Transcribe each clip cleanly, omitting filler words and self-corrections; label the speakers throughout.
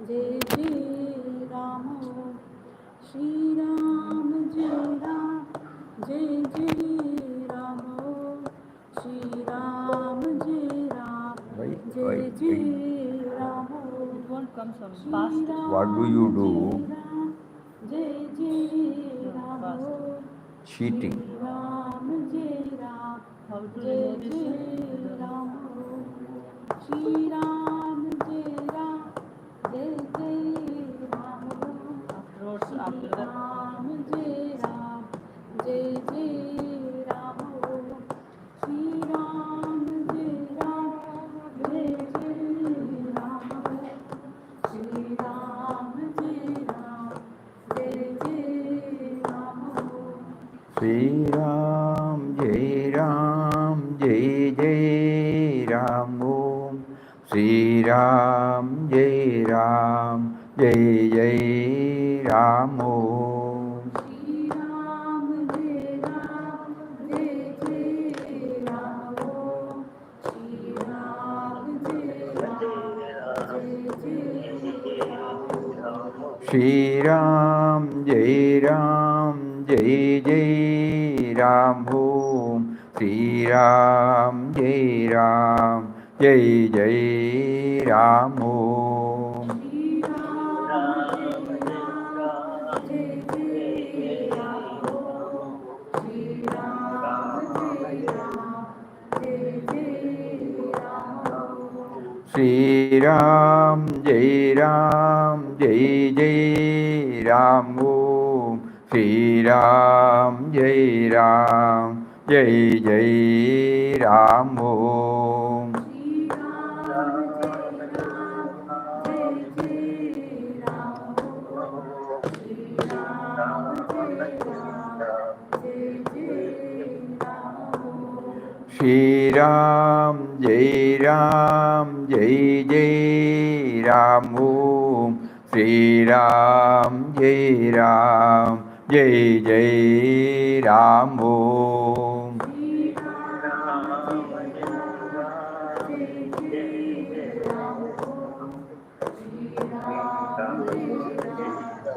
Speaker 1: जय जय राम श्री राम जय राम जय जय राम श्री राम जय राम जय जय Ram
Speaker 2: It won't come from
Speaker 1: Shri
Speaker 2: past.
Speaker 1: Ram
Speaker 3: What do you do?
Speaker 1: जय जय राम
Speaker 3: Cheating.
Speaker 1: श्री राम जय राम
Speaker 2: How to
Speaker 1: जय
Speaker 2: remove this?
Speaker 1: जय राम श्री राम जय राम जय जय Ram
Speaker 2: Afterwards, after that,
Speaker 1: Ram जय राम जय जय राम श्री राम जय राम जय जय राम श्री राम जय राम जय जय Ram
Speaker 3: Sri Ram, Jai Ram, Jai Jai Ram Om. Sri Ram, Jai Ram, Jai Jai Ram Om.
Speaker 1: Shri Ram जय राम जय जय राम श्री राम जय राम जय जय Ram
Speaker 3: Sri Ram, Jai Ram, Jai Jai Ram Om. Sri Ram, Jai Ram, Jai Jai Ram Om.
Speaker 1: Shri Ram जय राम जय जय राम श्री राम जय राम जय जय Ram
Speaker 3: Sri Ram, Jai Ram, Jai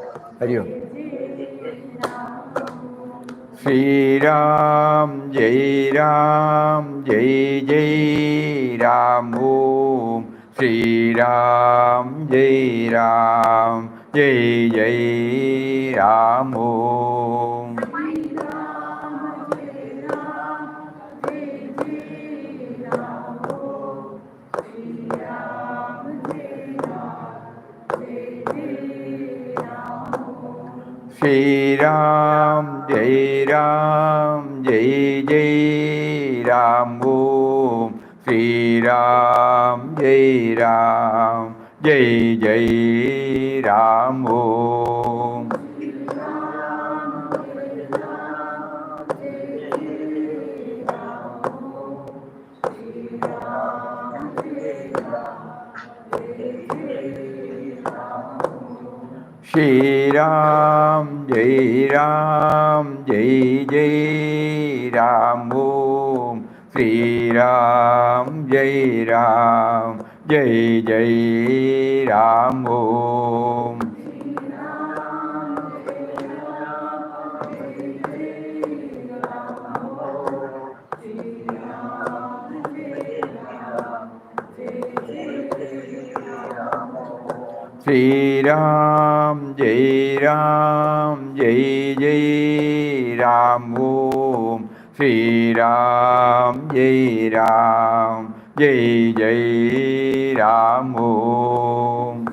Speaker 3: Jai Ram Om. Sri Ram, Jai Ram, Jai Jai Ram Om. Sri Ram, Jai Ram, Jai Jai Ram Om. Sri Ram, Jai Ram, Sri Ram, Jai Ram, Jai Jai Ram Om. Sri Ram, Jai Ram, Jai Jai Ram Om. Sri Ram, Jai Ram, Jai Jai Ram Om. Sri Ram, Jai Ram, Jai Jai Ram Om. Sri Ram, Jai Ram, Jai Jai Ram Om. Sri Ram, Jai Ram, Jai Jai Ram Om. Sri Ram, Jai Ram, Jai Jai Ram Om.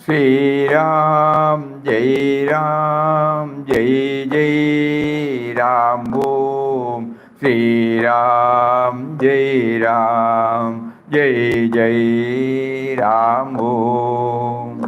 Speaker 3: Sri Ram, Jai Ram, Jai Jai Ram Om. Sri Ram, Jai Ram, Jai Jai Ram Om. Sri Ram, Jai Ram, Jai Jai Ram Om.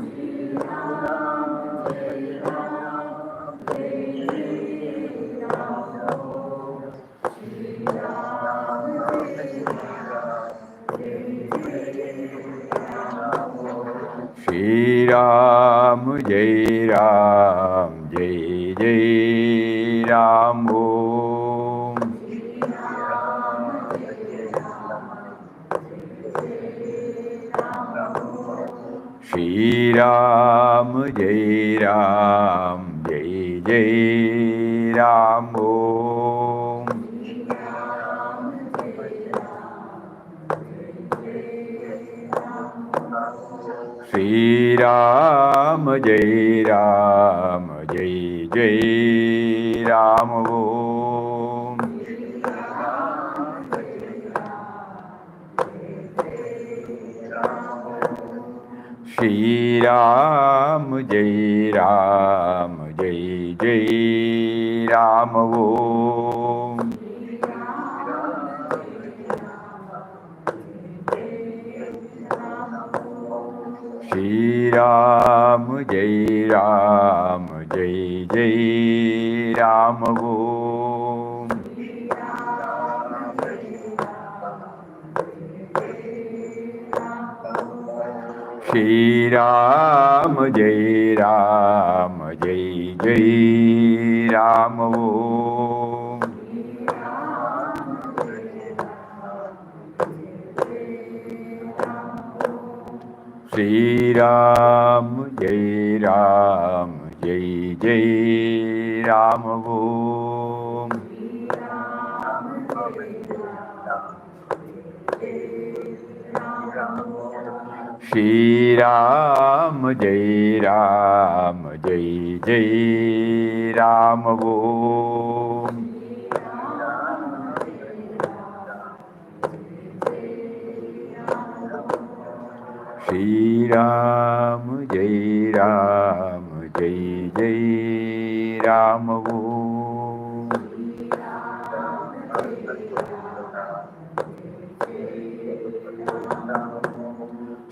Speaker 3: Shri Ram, Jai Ram Om. Shri Ram Jai Ram Jai Jai Ram Om. Shri Ram Jai Ram Jai Jai Ram Om. Shri Ram Jai Ram Jai Jai Ram Om. Shri Ram Jai Ram Jai Jai Ram Om. Shri Ram Jai Ram Jai Jai Ram Om. Shri Ram Jai Ram Jai Jai Ram Om. Shri Ram Jai Ram Jai Jai Ram Om. Shri Ram Jai Ram Jai Jai Ram Om.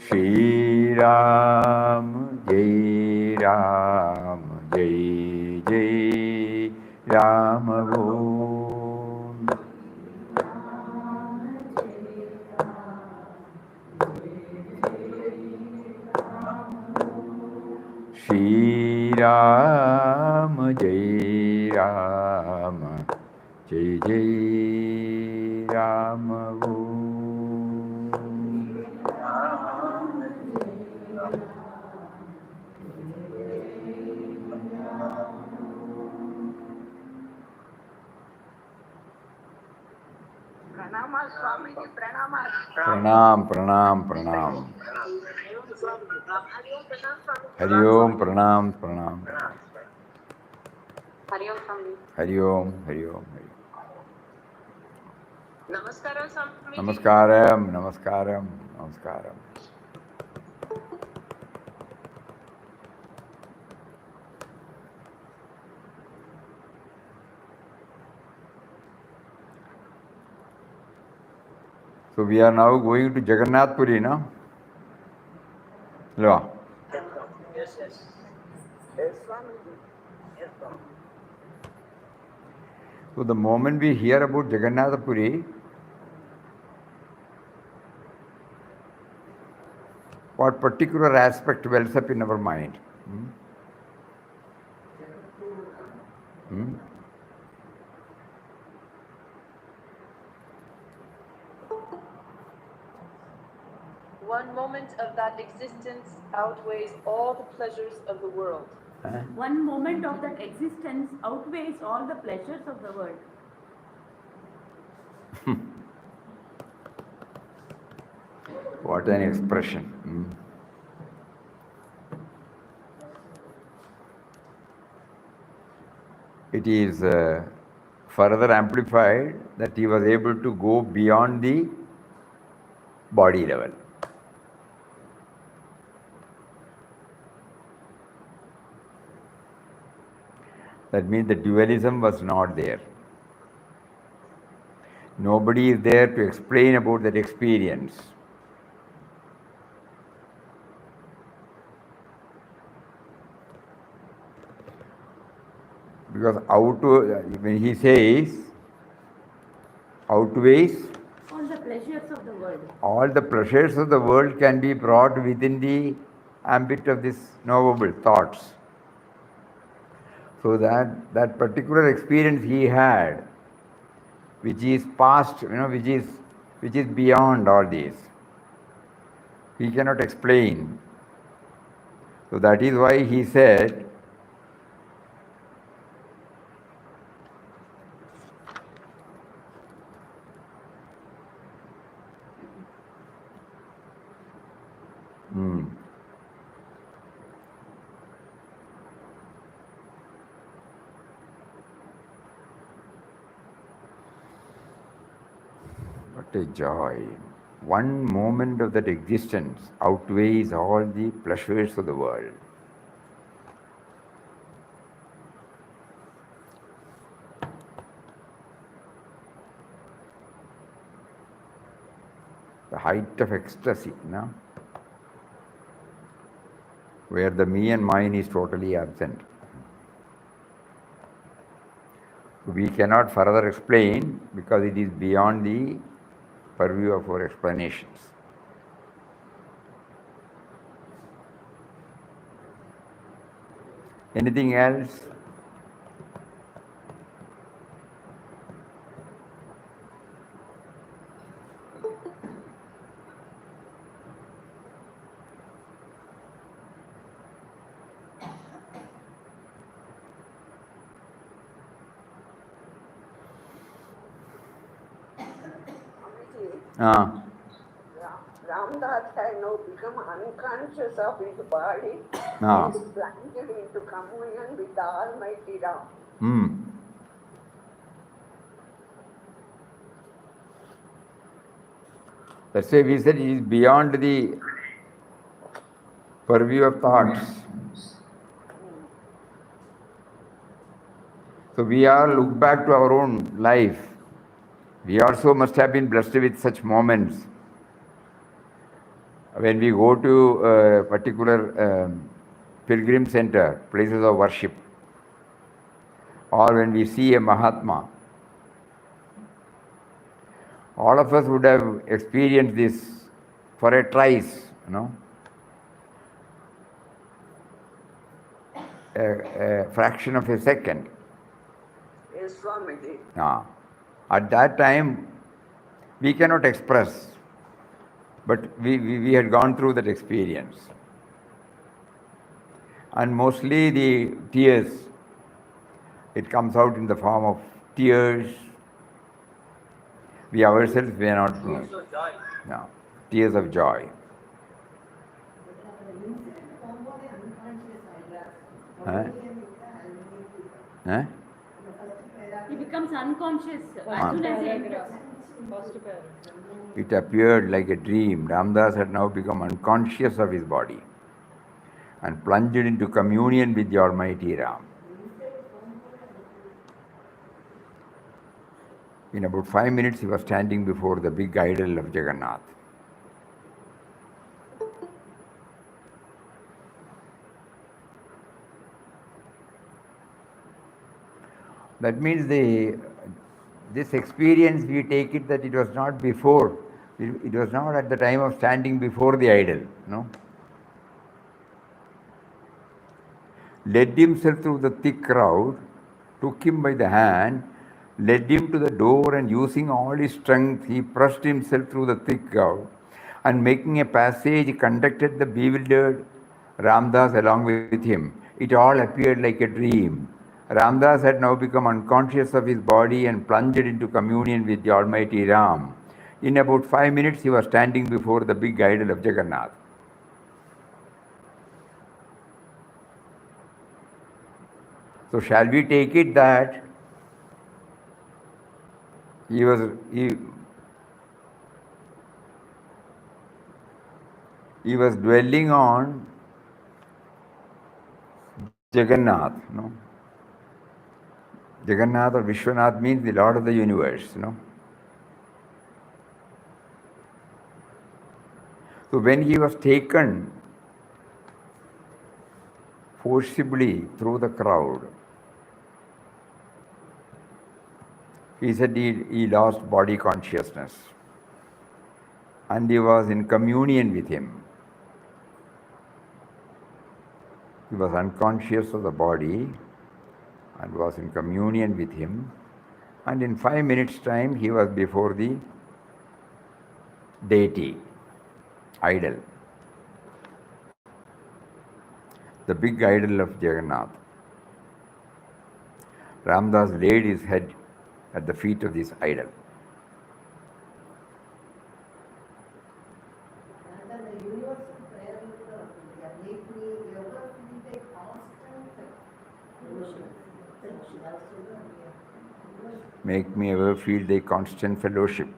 Speaker 3: Shri Ram Jai Ram Jai Jai Ram Om. Shri Ram Jai Ram Jai Jai Ram Om. Pranam, pranam, pranam. Hari Om, pranam, pranam.
Speaker 4: Hari Om, Swami.
Speaker 3: Hari Om, Hari Om, Hari Om.
Speaker 4: Namaskaram, Swami.
Speaker 3: Namaskaram, namaskaram, namaskaram. So we are now going to Jagannath Puri, no? Hello.
Speaker 1: Yes, yes. Yes, Swami. Yes, Swami.
Speaker 3: So the moment we hear about Jagannath Puri, what particular aspect wells up in our mind?
Speaker 4: One moment of that existence outweighs all the pleasures of the world.
Speaker 2: One moment of that existence outweighs all the pleasures of the world.
Speaker 3: What an expression. It is further amplified that he was able to go beyond the body level. That means the dualism was not there. Nobody is there to explain about that experience. Because when he says outweighs,
Speaker 2: All the pleasures of the world.
Speaker 3: all the pleasures of the world can be brought within the ambit of these knowable thoughts. So that particular experience he had, which is past, which is beyond all this, he cannot explain. So that is why he said, what a joy. One moment of that existence outweighs all the pleasures of the world. The height of ecstasy, where the me and mine is totally absent. We cannot further explain because it is beyond the purview of our explanations. Anything else?
Speaker 1: Swamiji, Ramdas had now become unconscious of his body. He is plunged into communion with the Almighty Ram.
Speaker 3: That's why we said it is beyond the purview of thoughts. So we all look back to our own life. We also must have been blessed with such moments. When we go to a particular pilgrim center, places of worship, or when we see a Mahatma, all of us would have experienced this for a trice, a fraction of a second.
Speaker 1: Yes, Swamiji.
Speaker 3: At that time, we cannot express, but we had gone through that experience. And mostly the tears, it comes out in the form of tears. We ourselves may not know.
Speaker 1: Tears of joy.
Speaker 3: No, tears of joy.
Speaker 2: He becomes unconscious as soon as he enters.
Speaker 3: It appeared like a dream. Ramdas had now become unconscious of his body and plunged into communion with the Almighty Ram. In about 5 minutes, he was standing before the big idol of Jagannath. That means this experience, we take it that it was not before, it was not at the time of standing before the idol, Led himself through the thick crowd, took him by the hand, led him to the door, and using all his strength, he pressed himself through the thick crowd, and making a passage, conducted the bewildered Ramdas along with him. It all appeared like a dream. Ramdas had now become unconscious of his body and plunged into communion with the Almighty Ram. In about 5 minutes, he was standing before the big idol of Jagannath. So shall we take it that he was dwelling on Jagannath, Jagannath or Vishwanath means the Lord of the universe, So when he was taken forcibly through the crowd, he said he lost body consciousness and he was in communion with him. He was unconscious of the body and was in communion with him. And in 5 minutes' time, he was before the deity, idol, the big idol of Jagannath. Ramdas laid his head at the feet of this idol. Make me ever feel thy constant fellowship.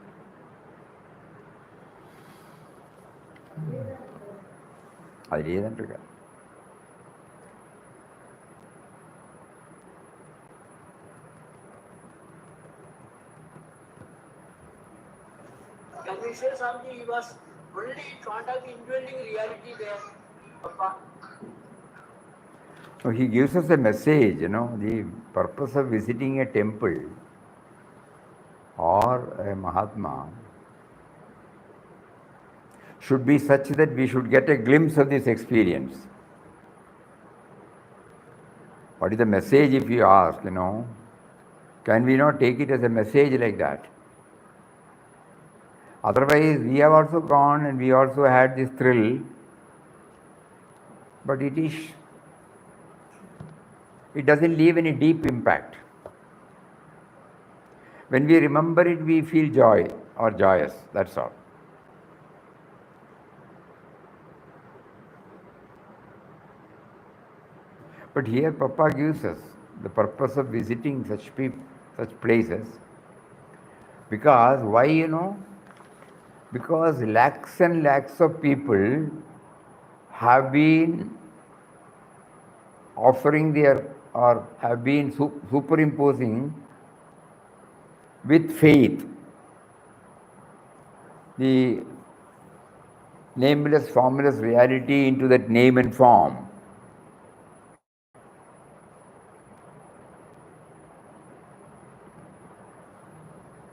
Speaker 3: అది లేదంటగా.
Speaker 5: Can we say something? He was only in front of the indwelling reality there, Papa.
Speaker 3: So he gives us a message, the purpose of visiting a temple or a Mahatma should be such that we should get a glimpse of this experience. What is the message, if you ask, can we not take it as a message like that? Otherwise, we have also gone and we also had this thrill, but it doesn't leave any deep impact. When we remember it, we feel joy or joyous, that's all. But here Papa gives us the purpose of visiting such places. Because why, Because lakhs and lakhs of people have been offering or have been superimposing with faith the nameless, formless reality into that name and form.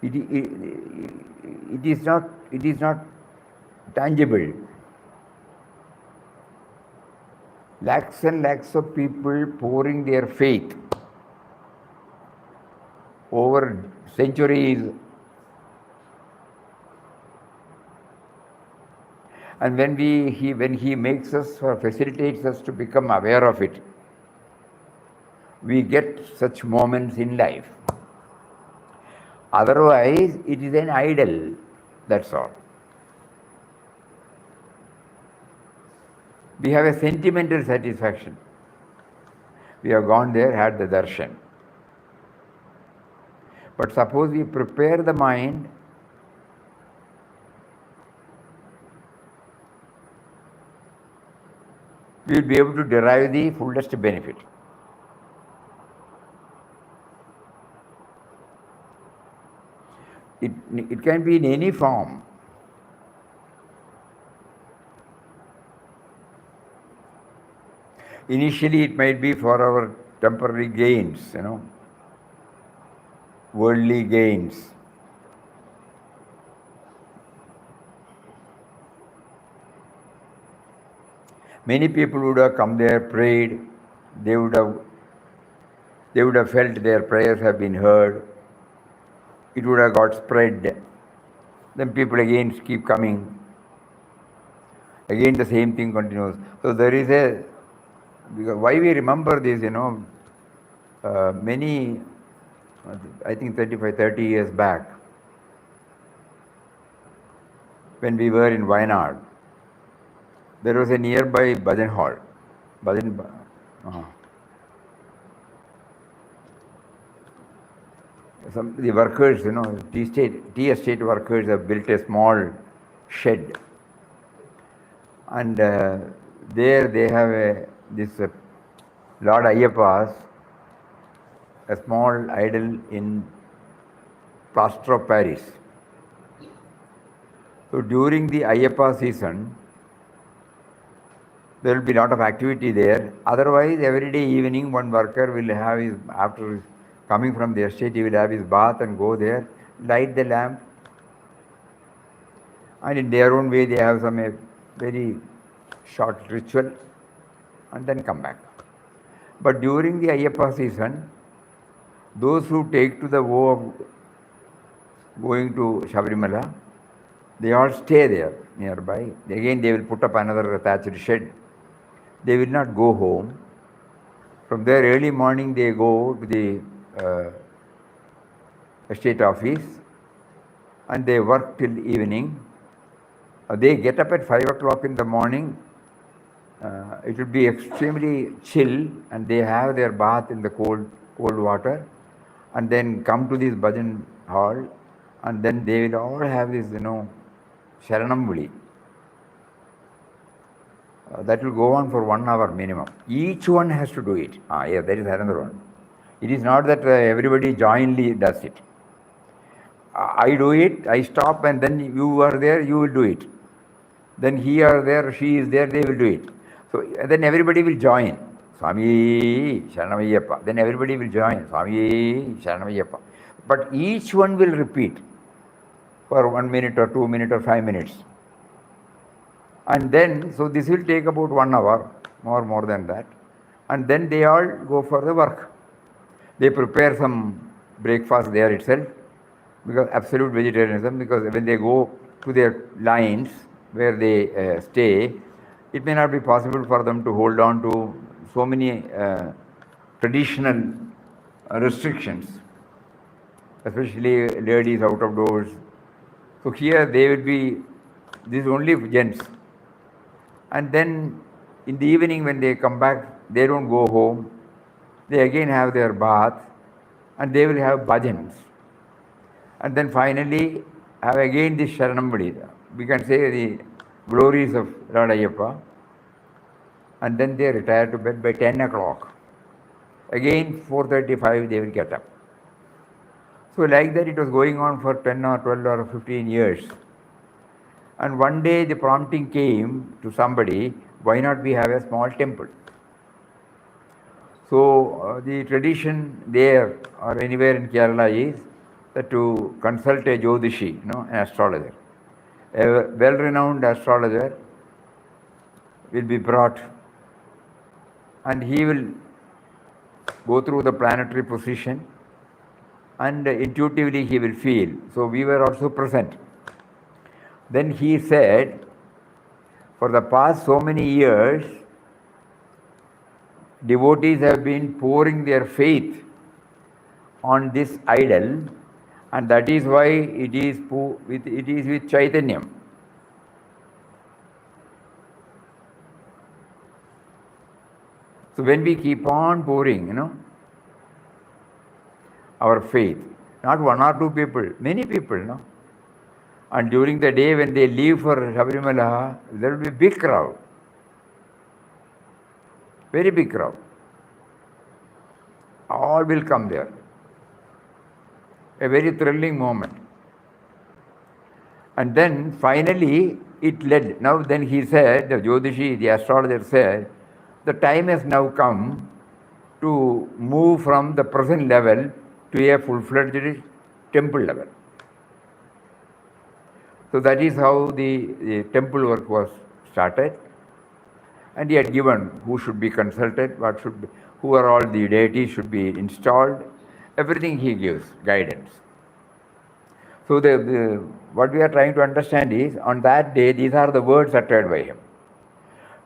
Speaker 3: It is not tangible. Lakhs and lakhs of people pouring their faith over centuries. And when he makes us or facilitates us to become aware of it, we get such moments in life. Otherwise, it is an idol, that's all. We have a sentimental satisfaction. We have gone there, had the darshan. But suppose we prepare the mind we will be able to derive the fullest benefit. It can be in any form. Initially, it might be for our temporary gains, worldly gains. Many people would have come there, prayed, they would have felt their prayers have been heard. It would have got spread. Then people again keep coming. Again the same thing continues. So there is why we remember this, many, I think 30 years back, when we were in Wayanad, there was a nearby bhajan hall. The workers, tea estate workers have built a small shed. And there they have this Lord Ayyappa's, a small idol in plaster of Paris. So during the Ayyappa season, there will be a lot of activity there. Otherwise, every day evening, one worker will have after coming from the estate, he will have his bath and go there, light the lamp, and in their own way they have some very short ritual and then come back. But during the Ayyappa season, those who take to the vow of going to Shabarimala, they all stay there nearby. Again, they will put up another thatched shed. They will not go home. From there, early morning, they go to the estate office and they work till evening. They get up at 5 o'clock in the morning. It will be extremely chill, and they have their bath in the cold water, and then come to this bhajan hall, and then they will all have this, Sharanamudi. That will go on for 1 hour minimum. Each one has to do it. Yeah, that is another one. It is not that everybody jointly does it. I do it, I stop, and then you are there, you will do it. Then he are there, she is there, they will do it. So then everybody will join. Swamiye Sharanam Ayyappa. Then everybody will join. Swamiye Sharanam Ayyappa. But each one will repeat for 1 minute or 2 minutes or 5 minutes. And then, so this will take about 1 hour, more than that. And then they all go for the work. They prepare some breakfast there itself, because absolute vegetarianism, because when they go to their lines where they stay, it may not be possible for them to hold on to so many traditional restrictions, especially ladies out of doors. So here they will be, this is only gents. And then in the evening when they come back, they don't go home. They again have their bath, and they will have bhajans. And then finally have again this Sharanamudi. We can say the glories of Lord Ayyappa. And then they retire to bed by 10 o'clock. Again 4:35 they will get up. So like that it was going on for 10 or 12 or 15 years. And one day the prompting came to somebody, why not we have a small temple? So the tradition there or anywhere in Kerala is that to consult a Jyotishi, an astrologer. A well-renowned astrologer will be brought, and he will go through the planetary position, and intuitively he will feel. So we were also present. Then he said, for the past so many years, devotees have been pouring their faith on this idol, and that is why it is with chaitanya. So when we keep on pouring, our faith, not 1 or 2 people, many people, and during the day when they leave for Shabarimala, there will be a big crowd, very big crowd. All will come there. A very thrilling moment. And then finally it led. Now then he said, the Jyotishi, the astrologer said, the time has now come to move from the present level to a full-fledged temple level. So that is how the temple work was started. And he had given who should be consulted, who are all the deities should be installed. Everything he gives guidance. So what we are trying to understand is, on that day, these are the words uttered by him.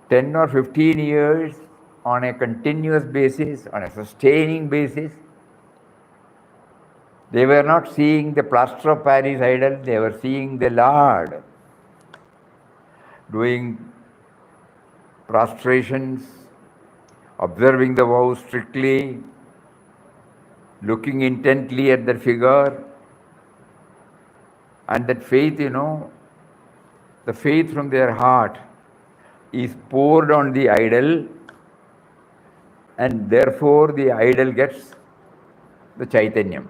Speaker 3: 10 or 15 years on a continuous basis, on a sustaining basis, they were not seeing the plaster of Paris idol, they were seeing the Lord doing prostrations, observing the vow strictly, looking intently at the figure, and that faith, the faith from their heart is poured on the idol, and therefore the idol gets the chaitanya.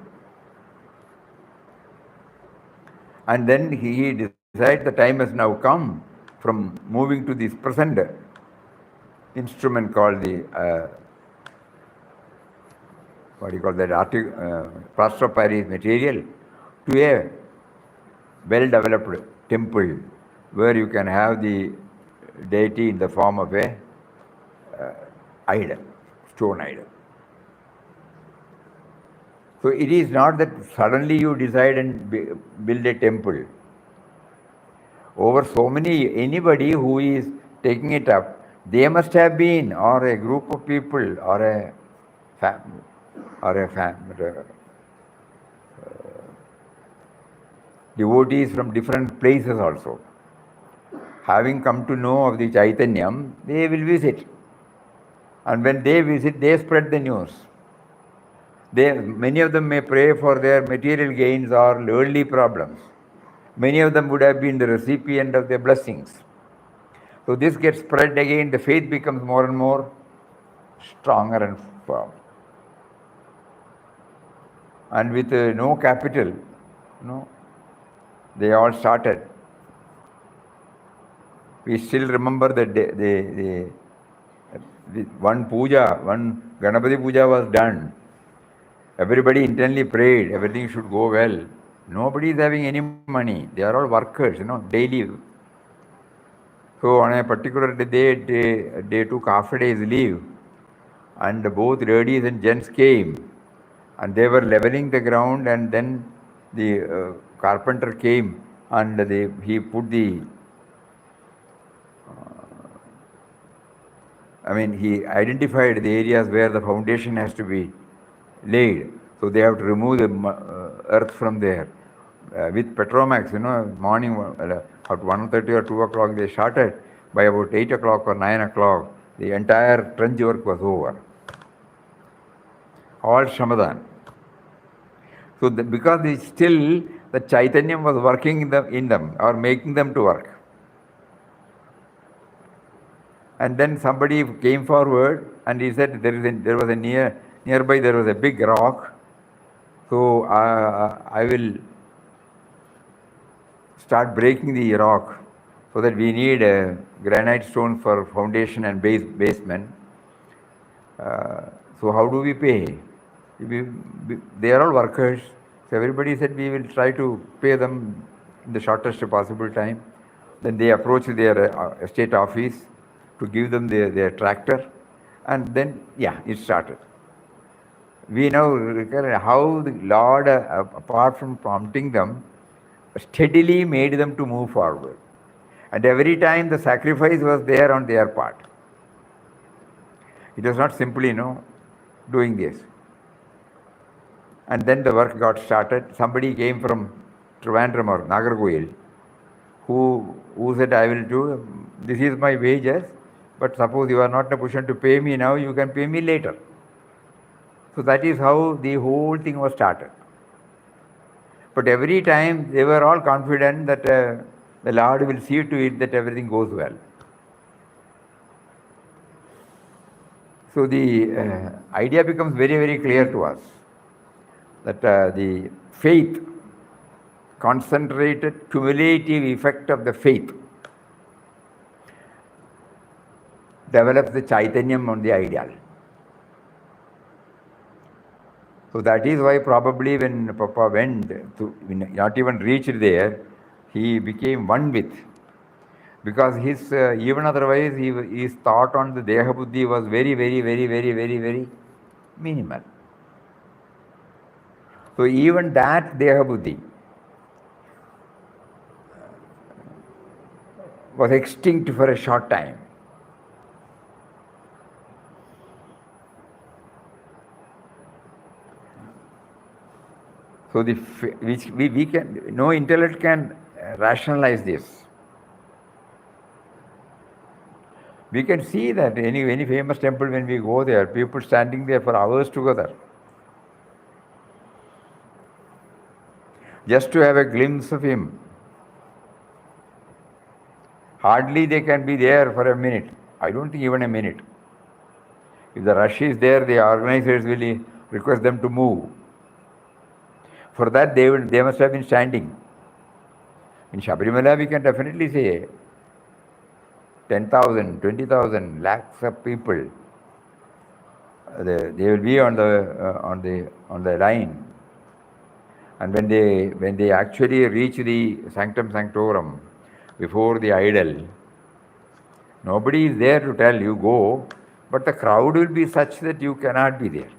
Speaker 3: And then he decides the time has now come from moving to this present instrument called the plaster of Paris material, to a well-developed temple where you can have the deity in the form of a idol, stone idol. So it is not that suddenly you decide and build a temple. Over so many, anybody who is taking it up, they must have been, or a group of people, or a family, devotees from different places also. Having come to know of the Chaitanyam, they will visit. And when they visit, they spread the news. Many of them may pray for their material gains or worldly problems. Many of them would have been the recipient of their blessings. So this gets spread again, the faith becomes more and more stronger and firm. And with no capital, they all started. We still remember that the one puja, one Ganapati puja was done. Everybody intently prayed, everything should go well. Nobody is having any money. They are all workers, daily. So on a particular day, they took half a day's leave. And both ladies and gents came. And they were leveling the ground, and then the carpenter came and he put he identified the areas where the foundation has to be laid. So they have to remove the earth from there. With Petromax, morning at 1:30 or 2 o'clock they started. By about 8 o'clock or 9 o'clock, the entire trench work was over. All Shamadan. So because still the Chaitanya was working in them or making them to work. And then somebody came forward and he said there was a nearby there was a big rock. So I will start breaking the rock so that we need a granite stone for foundation and basement. So how do we pay? They are all workers. So everybody said we will try to pay them in the shortest possible time. Then they approached their estate office to give them their tractor, and then it started. We now recall how the Lord, apart from prompting them, steadily made them to move forward. And every time the sacrifice was there on their part. It was not simply, doing this. And then the work got started. Somebody came from Trivandrum or Nagarkoil who said, I will do, this is my wages, but suppose you are not in a position to pay me now, you can pay me later. So that is how the whole thing was started. But every time they were all confident that the Lord will see to it that everything goes well. So the idea becomes very, very clear to us that the faith, concentrated cumulative effect of the faith, develops the Chaitanyam on the ideal. So that is why probably when Papa went, not even reached there, he became one with. Because his, even otherwise, his thought on the Deha Buddhi was very, very, very, very, very, very minimal. So even that Deha Buddhi was extinct for a short time. So which we can, no intellect can rationalize this. We can see that any famous temple, when we go there, people standing there for hours together, just to have a glimpse of him. Hardly they can be there for a minute. I don't think even a minute. If the rush is there, the organizers will request them to move. For that, they must have been standing. In Shabarimala, we can definitely say 10,000, 20,000, lakhs of people. They will be on the line. And when they actually reach the sanctum sanctorum before the idol, nobody is there to tell you go, but the crowd will be such that you cannot be there.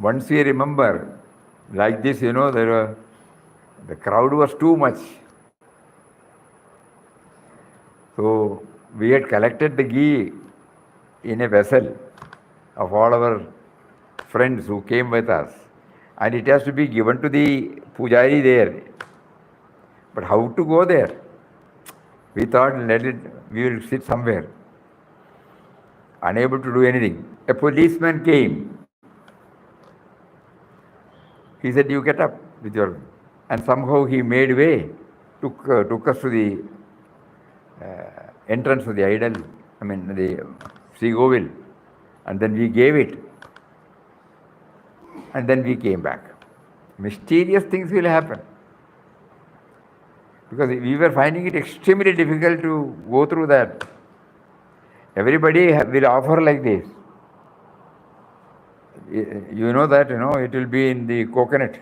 Speaker 3: once we remember, like this, the crowd was too much. So we had collected the ghee in a vessel of all our friends who came with us, and it has to be given to the pujari there. But how to go there? We thought, we will sit somewhere, unable to do anything. A policeman came. He said, "You get up with your," and somehow he made way, took us to the entrance of the idol, the Srigovil, and then we gave it, and then we came back. Mysterious things will happen, because we were finding it extremely difficult to go through that. Everybody will offer like this. You know that, it will be in the coconut.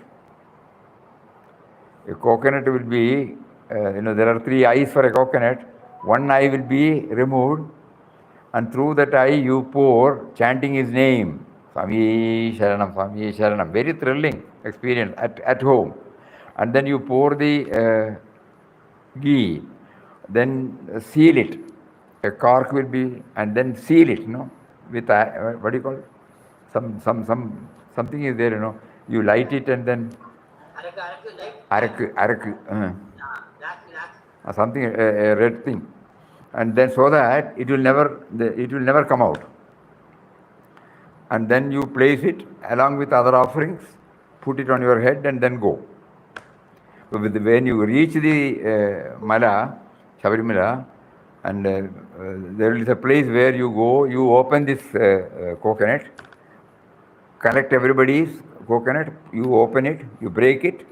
Speaker 3: A coconut will be, there are 3 eyes for a coconut. One eye will be removed, and through that eye you pour, chanting his name. Swamiye Sharanam, Swamiye Sharanam. Very thrilling experience at home. And then you pour the ghee, then seal it. A cork will be, and then seal it, with, what do you call it? Something is there, you light it and then arak, something, a red thing, and then so that it will never come out. And then you place it along with other offerings, put it on your head, and then go. When you reach the Mala, Shabarimala, and there is a place where you go, you open this coconut, collect everybody's coconut, you open it, you break it,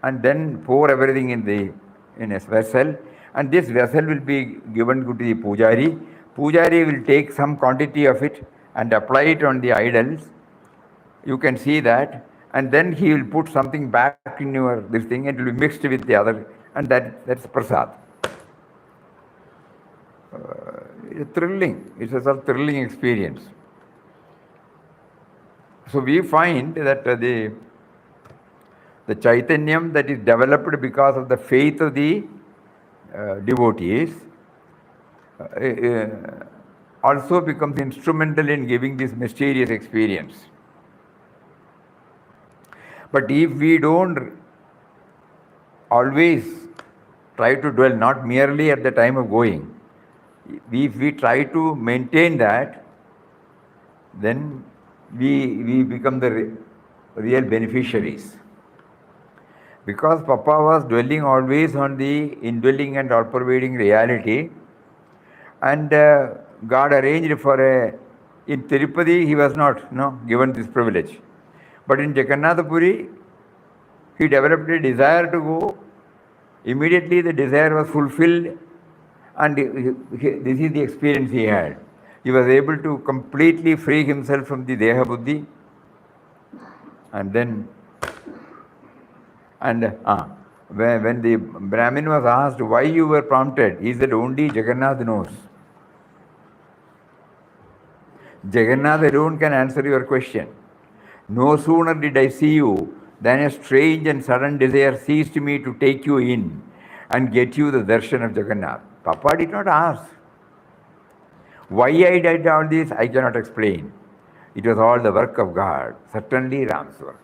Speaker 3: and then pour everything in a vessel, and this vessel will be given to the pujari. Pujari will take some quantity of it and apply it on the idols. You can see that, and then he will put something back in this thing, and it will be mixed with the other, and that's prasad. It's thrilling. It's a sort of thrilling experience. So we find that the chaitanyam that is developed because of the faith of the devotees also becomes instrumental in giving this mysterious experience. But if we don't always try to dwell, not merely at the time of going, if we try to maintain that, then we become the real beneficiaries. Because Papa was dwelling always on the indwelling and all-pervading reality, and God arranged for in Tirupati he was not given this privilege. But in Jagannath Puri, he developed a desire to go. Immediately the desire was fulfilled, and this is the experience he had. He was able to completely free himself from the Deha Buddhi, and then, when the Brahmin was asked why you were prompted, he said, only Jagannath knows. Jagannath alone can answer your question. No sooner did I see you than a strange and sudden desire seized me to take you in and get you the darshan of Jagannath. Papa did not ask. Why I did all this, I cannot explain. It was all the work of God, certainly Ram's work.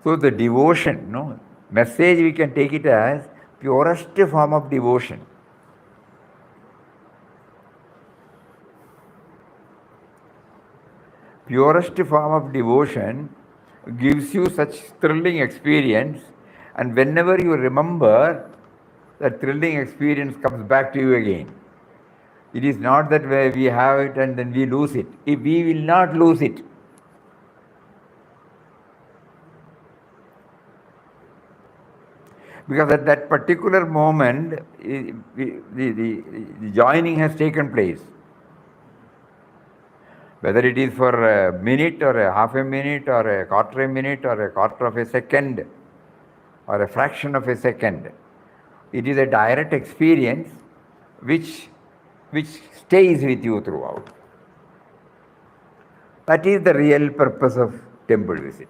Speaker 3: So the devotion, message we can take it as purest form of devotion. Purest form of devotion gives you such thrilling experience, and whenever you remember, that thrilling experience comes back to you again. It is not that we have it and then we lose it. If we will not lose it. Because at that particular moment, the joining has taken place. Whether it is for a minute or a half a minute or a quarter of a second or a fraction of a second, it is a direct experience which which stays with you throughout. That is the real purpose of temple visit.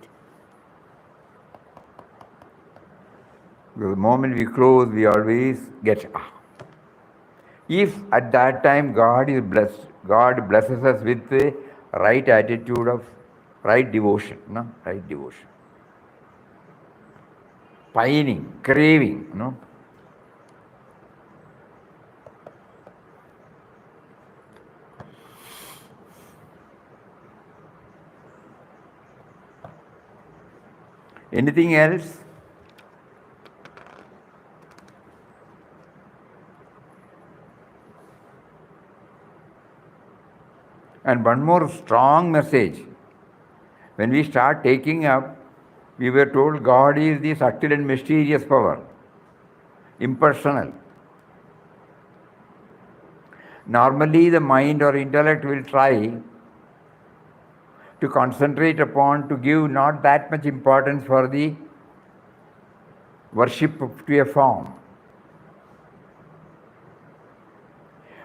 Speaker 3: The moment we close, we always get If at that time God blesses us with the right attitude of right devotion, no? Right devotion. Pining, craving, no? Anything else? And one more strong message. When we start taking up, we were told God is the subtle and mysterious power, impersonal. Normally, the mind or intellect will try to concentrate upon, to give not that much importance for the worship to a form.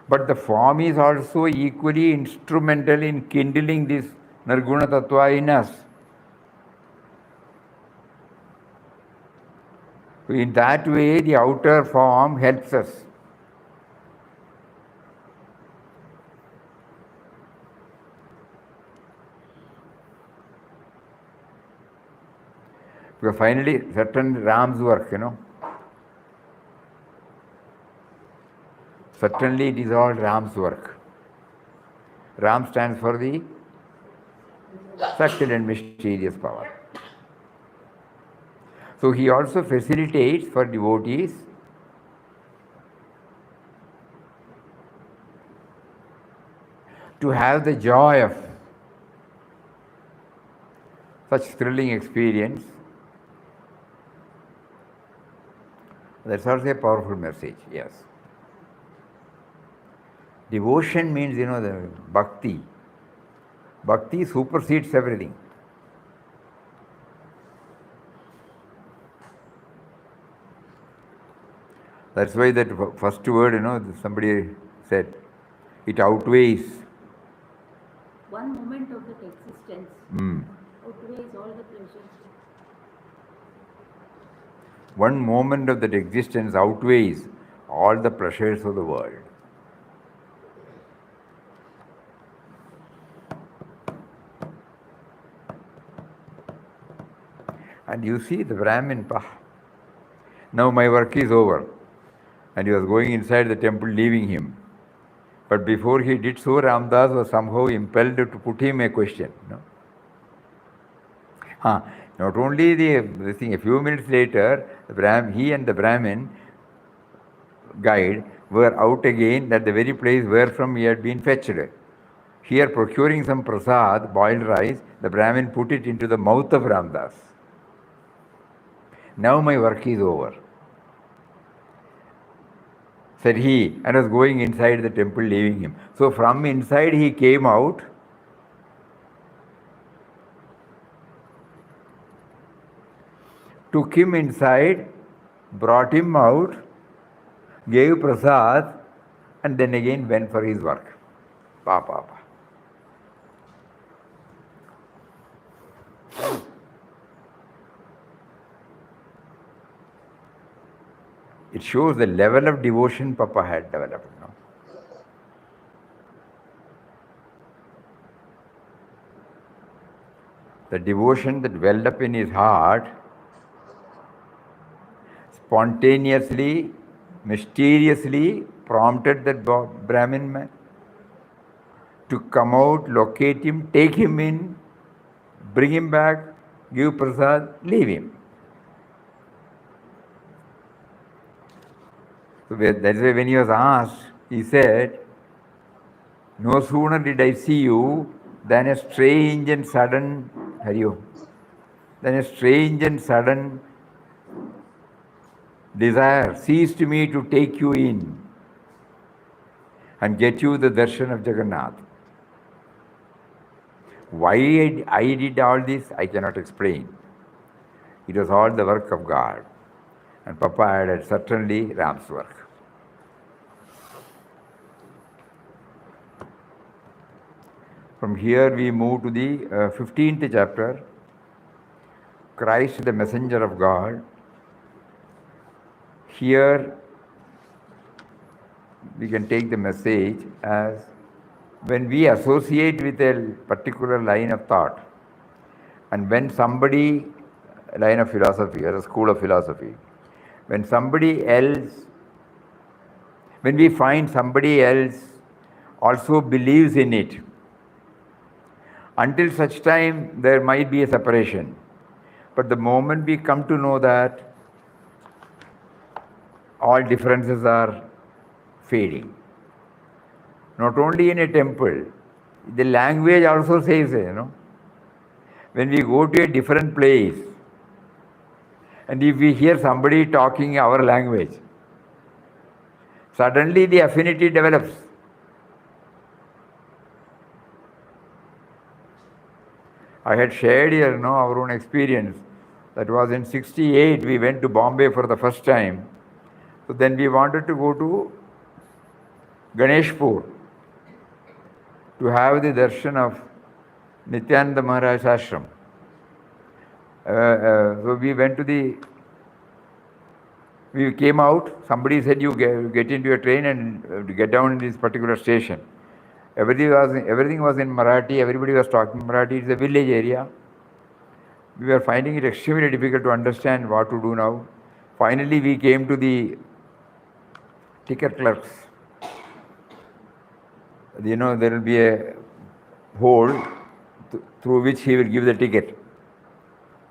Speaker 3: But the form is also equally instrumental in kindling this Nirguna Tattva in us. In that way, the outer form helps us. Because finally, certain Ram's work, certainly it is all Ram's work. Ram stands for the subtle and mysterious power. So he also facilitates for devotees to have the joy of such thrilling experience. That's also a powerful message, yes. Devotion means, the bhakti. Bhakti supersedes everything. That's why that first word, somebody said, it outweighs.
Speaker 2: One moment of that existence outweighs all the pleasures.
Speaker 3: One moment of that existence outweighs all the pleasures of the world. And you see the Brahmin, now my work is over. And he was going inside the temple, leaving him. But before he did so, Ramdas was somehow impelled to put him a question. Not only the thing, a few minutes later, he and the Brahmin guide were out again at the very place where from he had been fetched. Here, procuring some prasad, boiled rice, the Brahmin put it into the mouth of Ramdas. Now my work is over, said he, and was going inside the temple, leaving him. So from inside he came out, took him inside, brought him out, gave prasad, and then again went for his work. Papa. It shows the level of devotion Papa had developed. The devotion that welled up in his heart spontaneously, mysteriously prompted that Brahmin man to come out, locate him, take him in, bring him back, give prasad, leave him. So that's why when he was asked, he said, no sooner did I see you than a strange and sudden, desire seized me to take you in and get you the darshan of Jagannath. Why I did all this, I cannot explain. It was all the work of God. And Papa added, certainly Ram's work. From here we move to the 15th chapter, Christ the messenger of God. Here we can take the message as when we associate with a particular line of thought, and when somebody, line of philosophy or a school of philosophy, when we find somebody else also believes in it, until such time there might be a separation. But the moment we come to know that all differences are fading, not only in a temple, the language also says, when we go to a different place, and if we hear somebody talking our language, suddenly the affinity develops. I had shared here our own experience. That was in 68, we went to Bombay for the first time. So then we wanted to go to Ganeshpur to have the darshan of Nityananda Maharaj ashram. So we came out, somebody said you get into a train and get down in this particular station. Everything was in Marathi, everybody was talking Marathi, it's a village area. We were finding it extremely difficult to understand what to do now. Finally we came to the ticket clerks. There will be a hole through which he will give the ticket.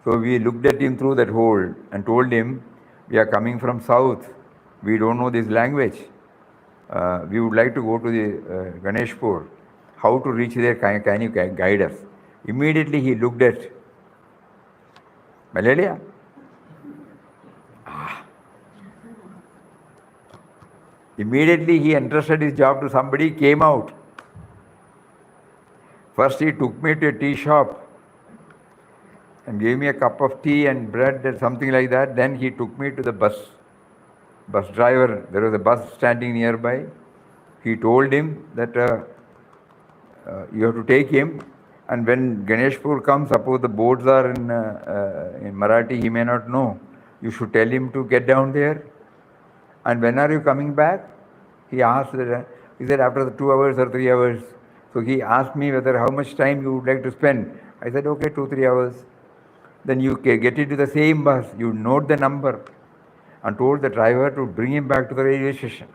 Speaker 3: So we looked at him through that hole and told him, we are coming from south, we don't know this language. We would like to go to the Ganeshpur. How to reach there, can you guide us? Immediately he looked at Malaria. Immediately he entrusted his job to somebody, came out. First he took me to a tea shop and gave me a cup of tea and bread or something like that. Then he took me to the bus driver. There was a bus standing nearby. He told him that you have to take him, and when Ganeshpur comes, suppose the boards are in Marathi, he may not know. You should tell him to get down there. And when are you coming back? He asked, he said after the 2 hours or 3 hours. So he asked me whether how much time you would like to spend. I said, okay, 2-3 hours. Then you get into the same bus, you note the number and told the driver to bring him back to the railway station.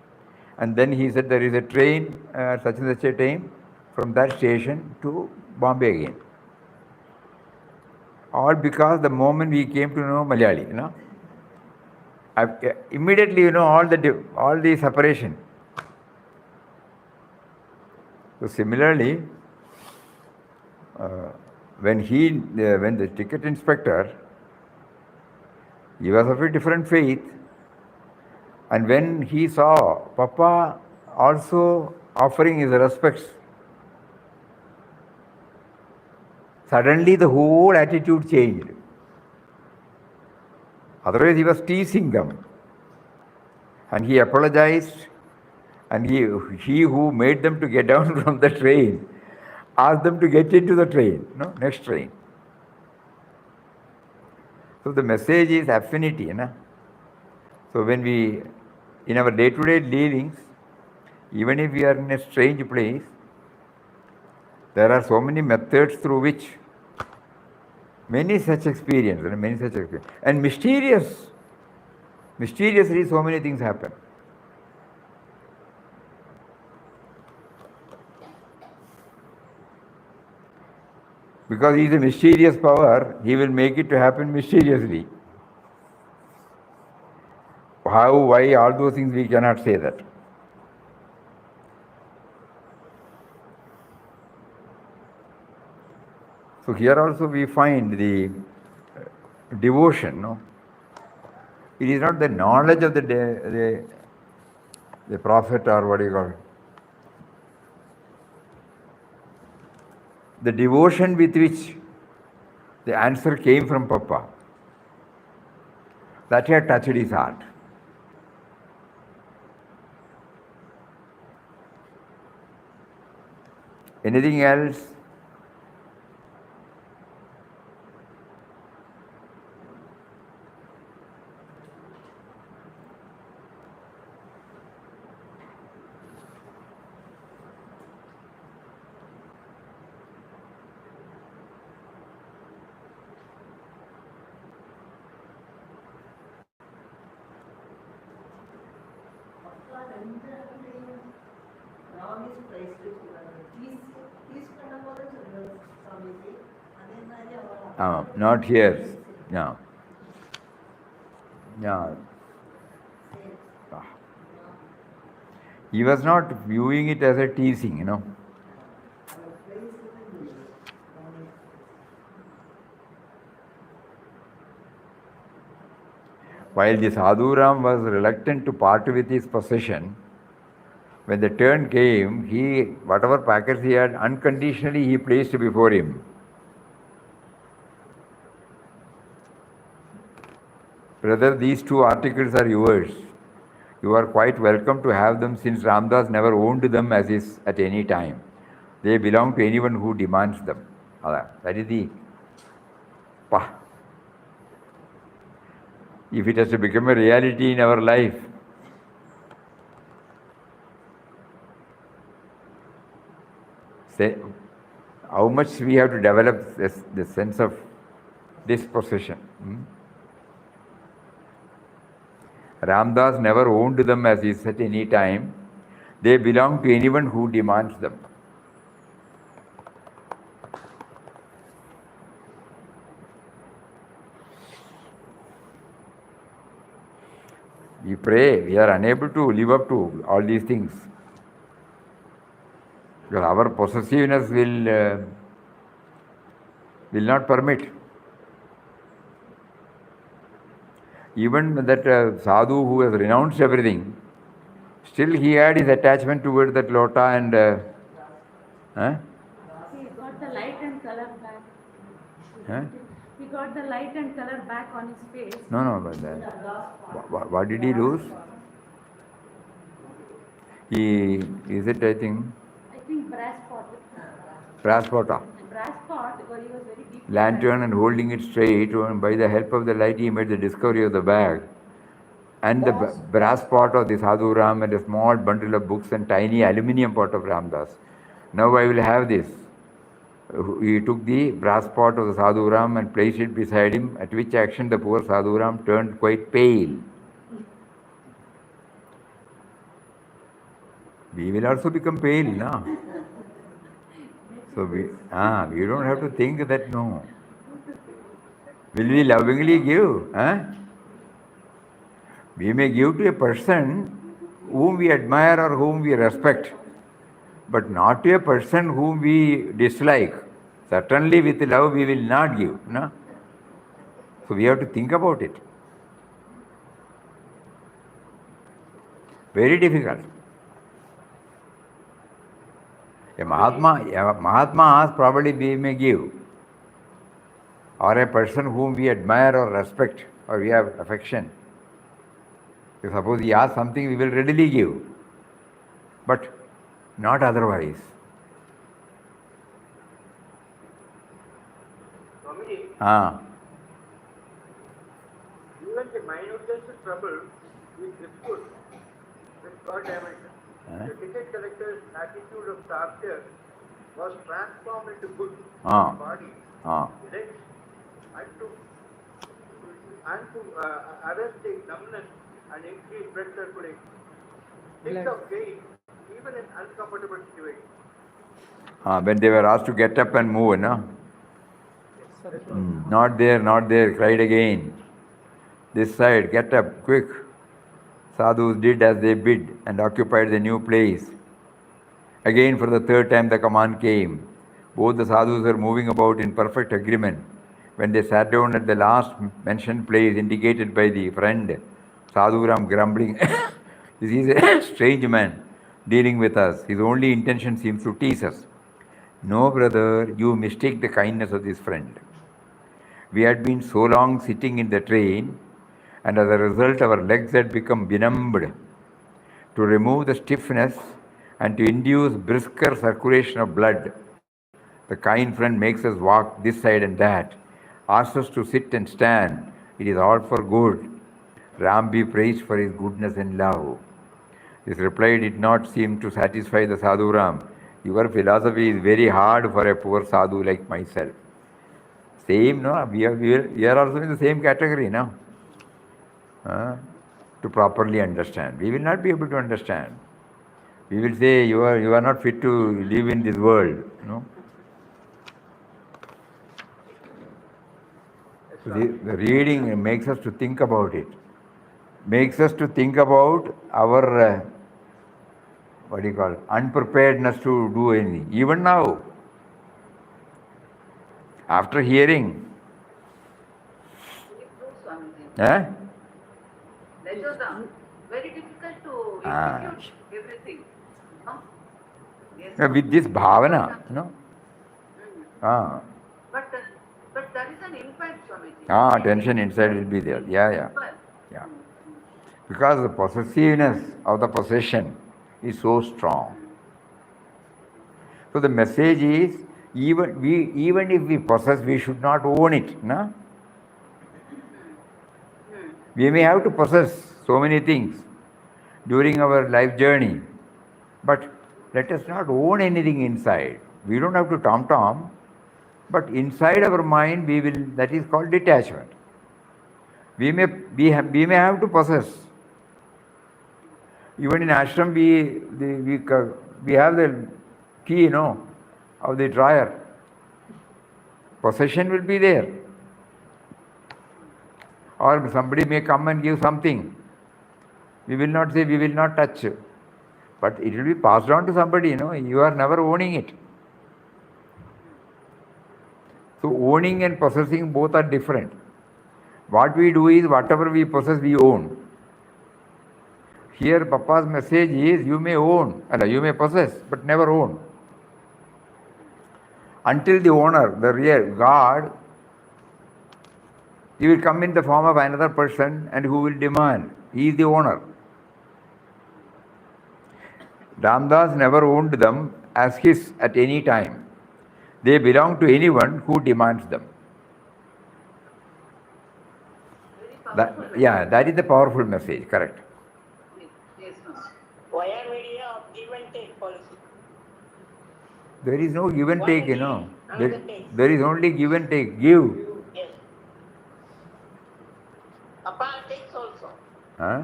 Speaker 3: And then he said there is a train at such and such a time from that station to Bombay again. All because the moment we came to know Malayali, immediately all the separation. So similarly, when the ticket inspector, he was of a different faith, and when he saw Papa also offering his respects, suddenly the whole attitude changed. Otherwise he was teasing them. And he apologized, and he who made them to get down from the train asked them to get into the train, next train. So the message is affinity. So when we, in our day-to-day dealings, even if we are in a strange place, there are so many methods through which many such experiences, and mysteriously so many things happen. Because he is a mysterious power, he will make it to happen mysteriously. How, why, all those things we cannot say that. So here also we find the devotion. It is not the knowledge of the prophet or what you call it. The devotion with which the answer came from Papa, that had touched his heart. Anything else Not here. No. No. He was not viewing it as a teasing. While the Sadhuram was reluctant to part with his possession, when the turn came, whatever packets he had, unconditionally he placed before him. Brother, these 2 articles are yours. You are quite welcome to have them, since Ramdas never owned them as is at any time. They belong to anyone who demands them. That is the... If it has to become a reality in our life, say how much we have to develop the sense of dispossession. Ramdas never owned them as is at any time. They belong to anyone who demands them. We pray, we are unable to live up to all these things. Because our possessiveness will not permit. Even that sadhu who has renounced everything, still he had his attachment towards that lota and...
Speaker 2: He got the light and color back. He got the light and color back on his face.
Speaker 3: No, but what did he lose? I think
Speaker 2: brass pot.
Speaker 3: Brass pot.
Speaker 2: Brass pot, because he was very deep.
Speaker 3: Lantern and holding it straight, and by the help of the light he made the discovery of the bag. And the brass pot of the Sadhu Ram and a small bundle of books and tiny aluminium pot of Ramdas. Now I will have this. He took the brass pot of the Sadhu Ram and placed it beside him, at which action the poor Sadhu Ram turned quite pale. We will also become pale now. So we don't have to think that, no. Will we lovingly give? We may give to a person whom we admire or whom we respect, but not to a person whom we dislike. Certainly with love we will not give. No? So we have to think about it. Very difficult. A Mahatma asks, probably we may give. Or a person whom we admire or respect or we have affection. If suppose he asks something, we will readily give. But not otherwise.
Speaker 5: Swamiji, even the minutest trouble is good with God dimension. The ticket collector's attitude of torture was transformed into good. The body, legs, and to arrest the numbness and increase blood circulation. Think of gain, even in uncomfortable situations.
Speaker 3: When they were asked to get up and move, no? Not there, cried again. This side, get up, quick. Sadhus did as they bid and occupied the new place. Again, for the 3rd time, the command came. Both the sadhus were moving about in perfect agreement. When they sat down at the last mentioned place indicated by the friend, Sadhu Ram grumbling, this is a strange man dealing with us. His only intention seems to tease us. No, brother, you mistake the kindness of this friend. We had been so long sitting in the train, and as a result our legs had become benumbed. To remove the stiffness and to induce brisker circulation of blood, the kind friend makes us walk this side and that, asks us to sit and stand. It is all for good. Ram be praised for his goodness and love. This reply did not seem to satisfy the Sadhu Ram. Your philosophy is very hard for a poor sadhu like myself. Same, no? We are also in the same category now. to properly understand. We will not be able to understand. We will say, you are not fit to live in this world. So the reading makes us to think about it. Makes us to think about our, unpreparedness to do anything. Even now, after hearing.
Speaker 6: That was very difficult to execute everything. Yes.
Speaker 3: With this bhavana,
Speaker 6: But there is an impact, Swamiji.
Speaker 3: Tension inside will be there. Yeah. Because the possessiveness of the possession is so strong. So the message is, even if we possess, we should not own it. No? We may have to possess so many things during our life journey, but let us not own anything inside. We don't have to tom-tom, but inside our mind, that is called detachment. We may have to possess. Even in ashram, we have the key, of the drawer. Possession will be there. Or somebody may come and give something. We will not say, we will not touch. But it will be passed on to somebody, You are never owning it. So owning and possessing both are different. What we do is, whatever we possess, we own. Here, Papa's message is, you may own, you may possess, but never own. Until the owner, the real God, he will come in the form of another person and who will demand. He is the owner. Ramdas never owned them as his at any time. They belong to anyone who demands them. That is the powerful message, correct.
Speaker 6: Yes,
Speaker 7: Via media of give and take policy.
Speaker 3: There is no give and take,
Speaker 7: Another take.
Speaker 3: There is only give and take. Give.
Speaker 7: Yes. Papa takes also.
Speaker 3: Huh?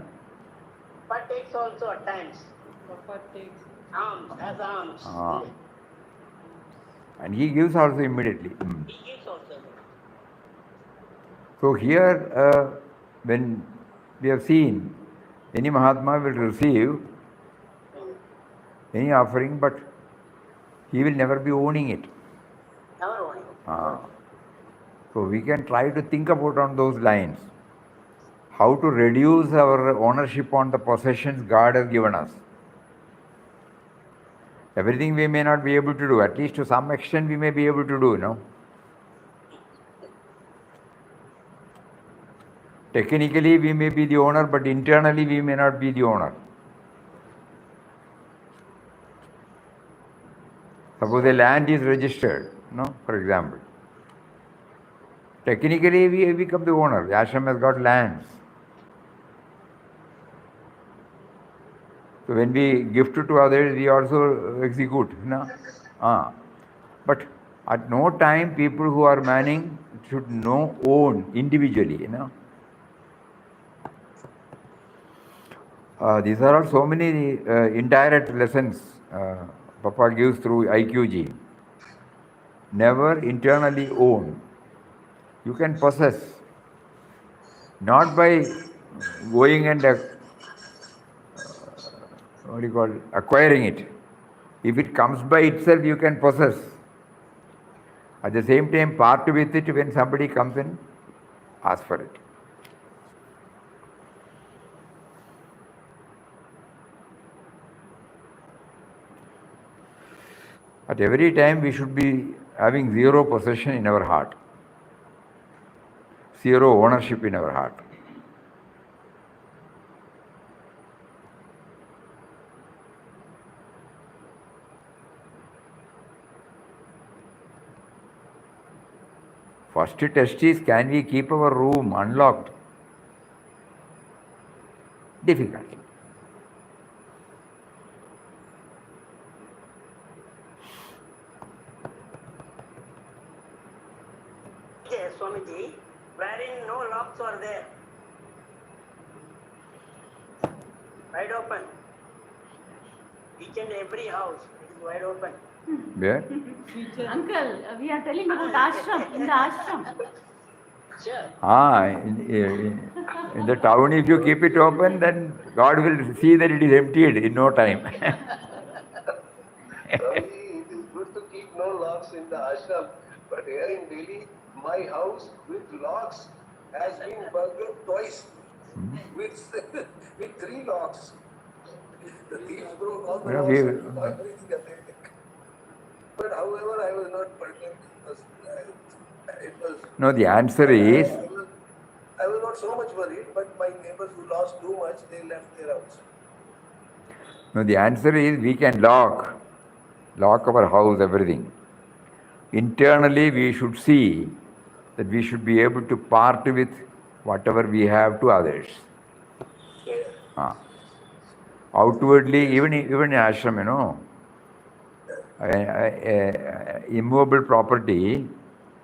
Speaker 7: Papa takes also at times.
Speaker 4: Papa takes.
Speaker 7: Arms, as arms.
Speaker 3: And he gives also immediately.
Speaker 7: He gives also.
Speaker 3: So here, when we have seen, any Mahatma will receive any offering, but he will never be owning it.
Speaker 7: Never owning.
Speaker 3: So we can try to think about on those lines, how to reduce our ownership on the possessions God has given us. Everything we may not be able to do, at least to some extent we may be able to do, Technically we may be the owner, but internally we may not be the owner. Suppose a land is registered, for example. Technically we have become the owner. The ashram has got lands. So when we gift to others, we also execute. But at no time people who are manning should own individually. These are all so many indirect lessons Papa gives through IQG. Never internally own. You can possess, not by going and acquiring it. If it comes by itself, you can possess. At the same time, part with it when somebody comes in, ask for it. At every time, we should be having zero possession in our heart, zero ownership in our heart. First test is, can we keep our room unlocked? Difficult.
Speaker 7: Swamiji, wherein no locks are there. wide open. Each and every house is wide open.
Speaker 3: Where?
Speaker 2: Uncle, we are telling about ashram, in the ashram.
Speaker 7: Sure.
Speaker 3: In the town, if you keep it open, then God will see that it is emptied in no time.
Speaker 8: It is good to keep no locks in the ashram, but here in Delhi, my house with locks has been burgled twice with 3 locks. The thieves broke all the
Speaker 3: Yeah,
Speaker 8: locks. But however, I was not burgled. It was.
Speaker 3: No, the answer is.
Speaker 8: I was not so much worried, but my neighbors who lost too much, they left their house.
Speaker 3: No, the answer is we can lock our house, everything. Internally, we should see that we should be able to part with whatever we have to others. Outwardly, even in ashram, immovable property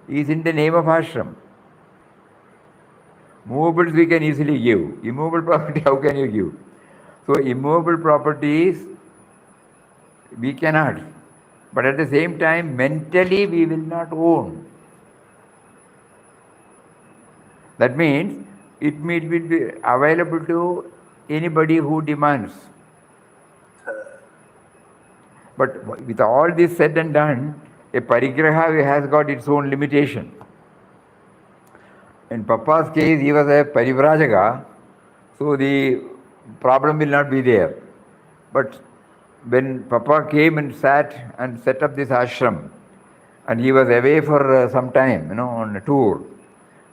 Speaker 3: is in the name of ashram. Movables we can easily give. Immovable property, how can you give? So immovable properties we cannot. But at the same time, mentally we will not own. That means it may be available to anybody who demands. But with all this said and done, a parigraha has got its own limitation. In Papa's case, he was a parivrajaka, so the problem will not be there. But when Papa came and sat and set up this ashram, and he was away for some time, on a tour,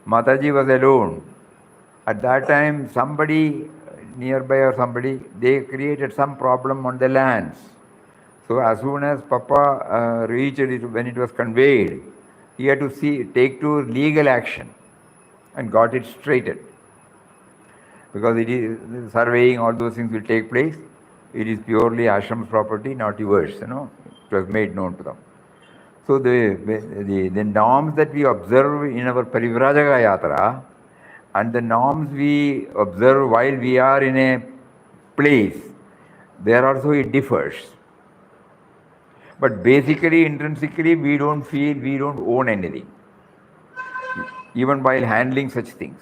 Speaker 3: Mataji was alone. At that time, somebody nearby or somebody, they created some problem on the lands. So as soon as Papa reached it, when it was conveyed, he had to take to legal action and got it straightened. Because it is surveying, all those things will take place. It is purely ashram's property, not yours. It was made known to them. So the norms that we observe in our Parivrajaka Yatra and the norms we observe while we are in a place, there also it differs. But basically, intrinsically, we don't feel we don't own anything, even while handling such things.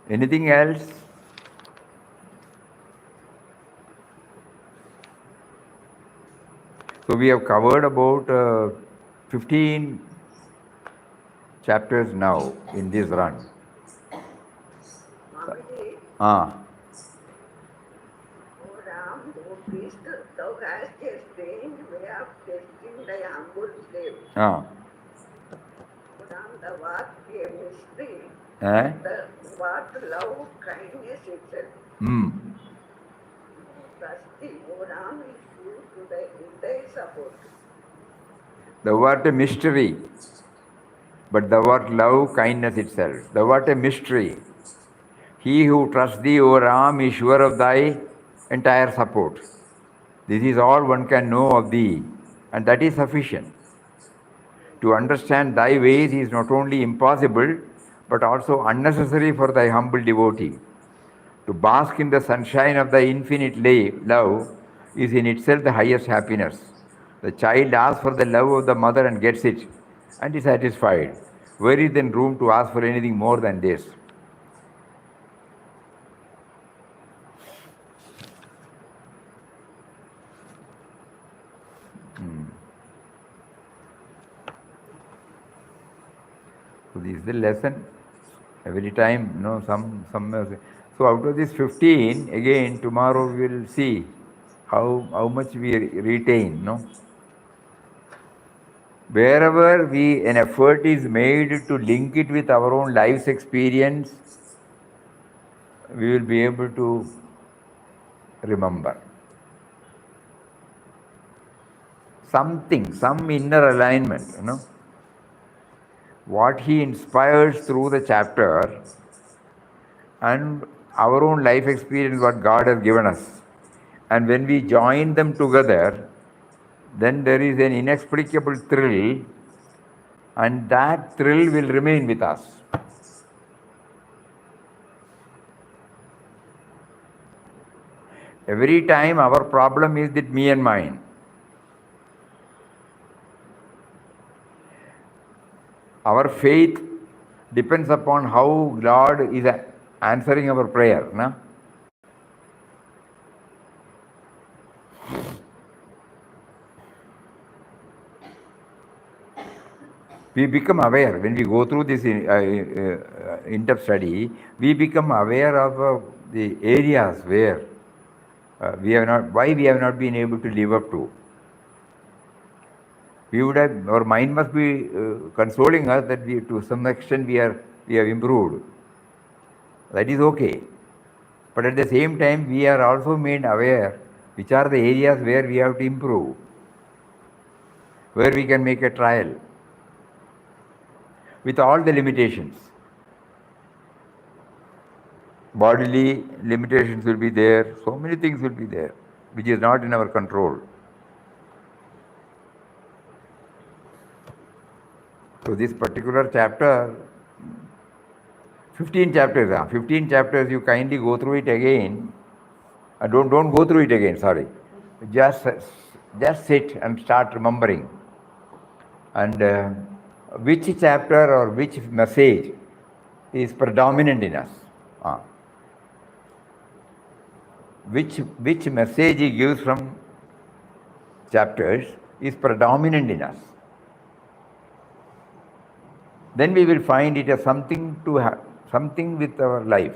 Speaker 3: Anything else? So we have covered about 15 chapters now in this run.
Speaker 1: Swamiji,
Speaker 3: Ah.
Speaker 1: O Ram, O priest, thou hast a strange way of testing thy humble slave.
Speaker 3: Ah.
Speaker 1: O Ram, thou art a mystery.
Speaker 3: Eh?
Speaker 1: What love, kindness itself. Trusty, O Ram, is due to thy support.
Speaker 3: Thou art a mystery, but thou art love, kindness itself. Thou art a mystery. He who trusts thee, O Ram, is sure of thy entire support. This is all one can know of thee, and that is sufficient. To understand thy ways is not only impossible, but also unnecessary for thy humble devotee. To bask in the sunshine of thy infinite love is in itself the highest happiness. The child asks for the love of the mother and gets it, and is satisfied. Where is then room to ask for anything more than this? So this is the lesson. Every time, some. So out of this 15, again tomorrow we will see how much we retain. Wherever an effort is made to link it with our own life's experience, we will be able to remember something, some inner alignment. What he inspires through the chapter and our own life experience, what God has given us. And when we join them together, then there is an inexplicable thrill And that thrill will remain with us. Every time our problem is that me and mine. Our faith depends upon how God is answering our prayer. No? We become aware when we go through this in-depth study. We become aware of the areas where why we have not been able to live up to. We would have, our mind must be consoling us that to some extent we have improved. That is okay. But at the same time, we are also made aware which are the areas where we have to improve, where we can make a trial with all the limitations. Bodily limitations will be there, so many things will be there, which is not in our control. So this particular chapter, 15 chapters, you kindly go through it again. Don't go through it again, sorry. Just sit and start remembering. And which chapter or which message is predominant in us. Which message he gives from chapters is predominant in us. Then we will find it as something to have, something with our life.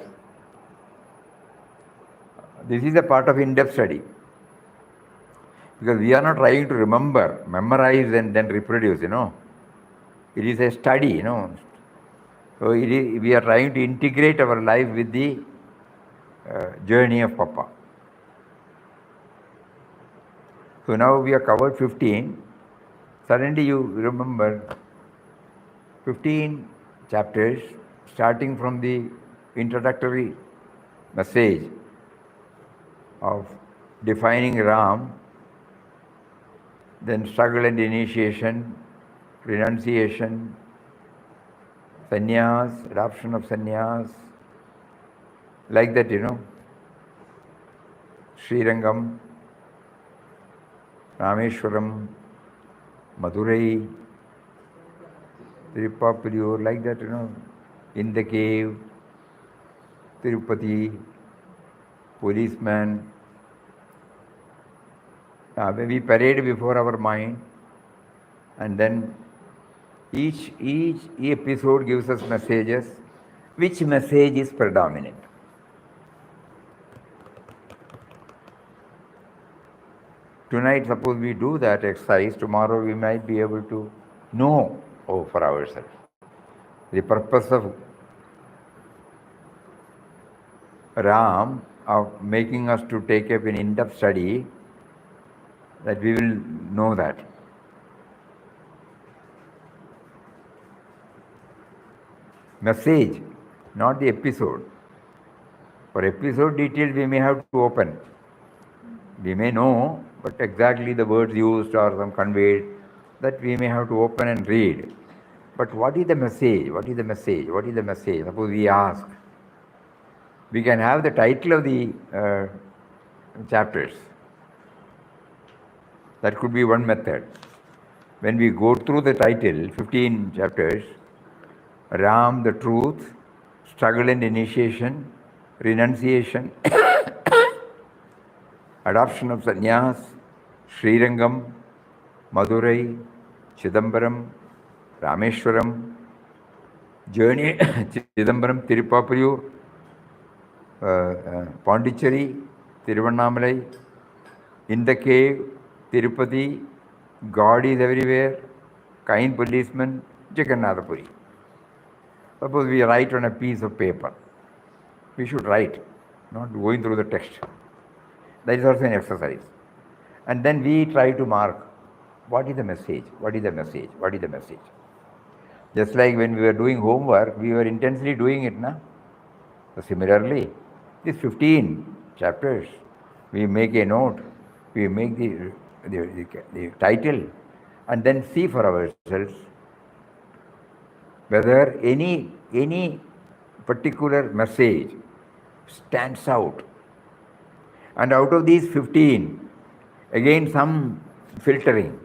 Speaker 3: This is a part of in-depth study. Because we are not trying to remember, memorize and then reproduce, It is a study, So we are trying to integrate our life with the journey of Papa. So now we have covered 15. Suddenly you remember 15 chapters starting from the introductory message of defining Ram, then struggle and initiation, renunciation, sannyas, adoption of sannyas, like that, Srirangam, Rameshwaram, Madurai, Tirupapuriyur, like that, in the cave, Tirupati, policeman. We parade before our mind, and then each episode gives us messages. Which message is predominant? Tonight, suppose we do that exercise, tomorrow we might be able to know for ourselves. The purpose of Ram, of making us to take up an in-depth study, that we will know that. Message, not the episode. For episode details, we may have to open. We may know, but exactly the words used or some conveyed, that we may have to open and read. But what is the message? What is the message? What is the message? Suppose we ask. We can have the title of the chapters. That could be one method. When we go through the title, 15 chapters, Ram, the truth, struggle and initiation, renunciation, adoption of sannyas, Srirangam, Madurai, Chidambaram, Rameshwaram, journey, Chidambaram, Tirupapuriyur, Pondicherry, Tiruvannamalai, in the cave, Tirupati, God is everywhere, kind policeman, Jagannath Puri. Suppose we write on a piece of paper. We should write, not going through the text. That is also an exercise. And then we try to mark, what is the message? What is the message? What is the message? Just like when we were doing homework, we were intensely doing it, na? So similarly, these 15 chapters, we make a note, we make the title, and then see for ourselves whether any particular message stands out. And out of these 15, again some filtering.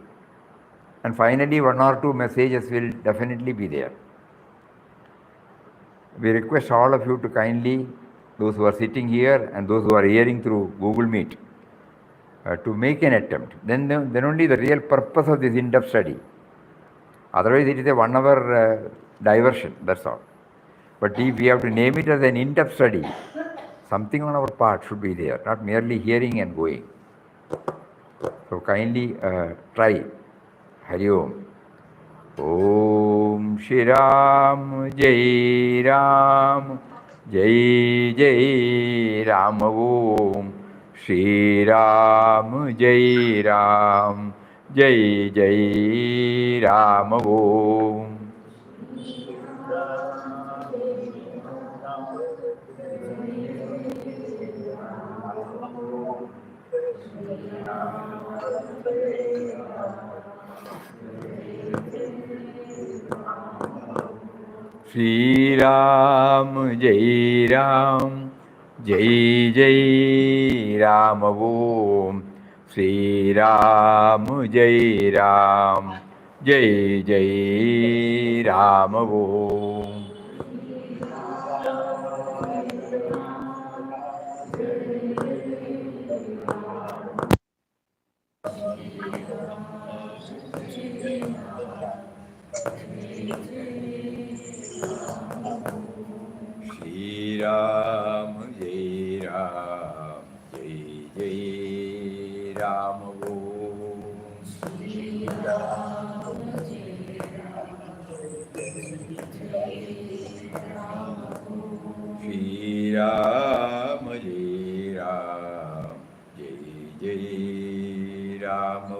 Speaker 3: And finally, one or two messages will definitely be there. We request all of you to kindly, those who are sitting here and those who are hearing through Google Meet, to make an attempt. Then only the real purpose of this in-depth study. Otherwise, it is a 1 hour diversion, that's all. But if we have to name it as an in-depth study, something on our part should be there, not merely hearing and going. So kindly try. Hari Om. Om Shri Ram Jai Ram Jai Jai Ram Om Shri Ram Jai Ram Jai Jai Ram Om. Shri Ram Jai Ram Jai Jai Ram Om Shri Ram Jai Ram Jai Jai Ram Om. Shri Ram Jai Ram Jai Jai Ram Om. Shri Ram Jai Ram Shri Ram Jai Ram Jai Jai Ram Om.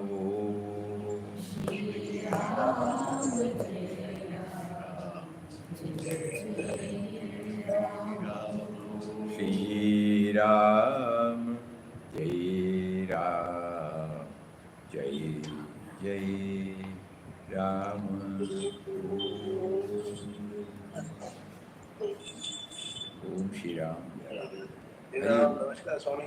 Speaker 3: Shri Ram Shri Ram Jai Ram Jai Jai Ram. Om Shri Ram.
Speaker 8: Namaskar, Swami.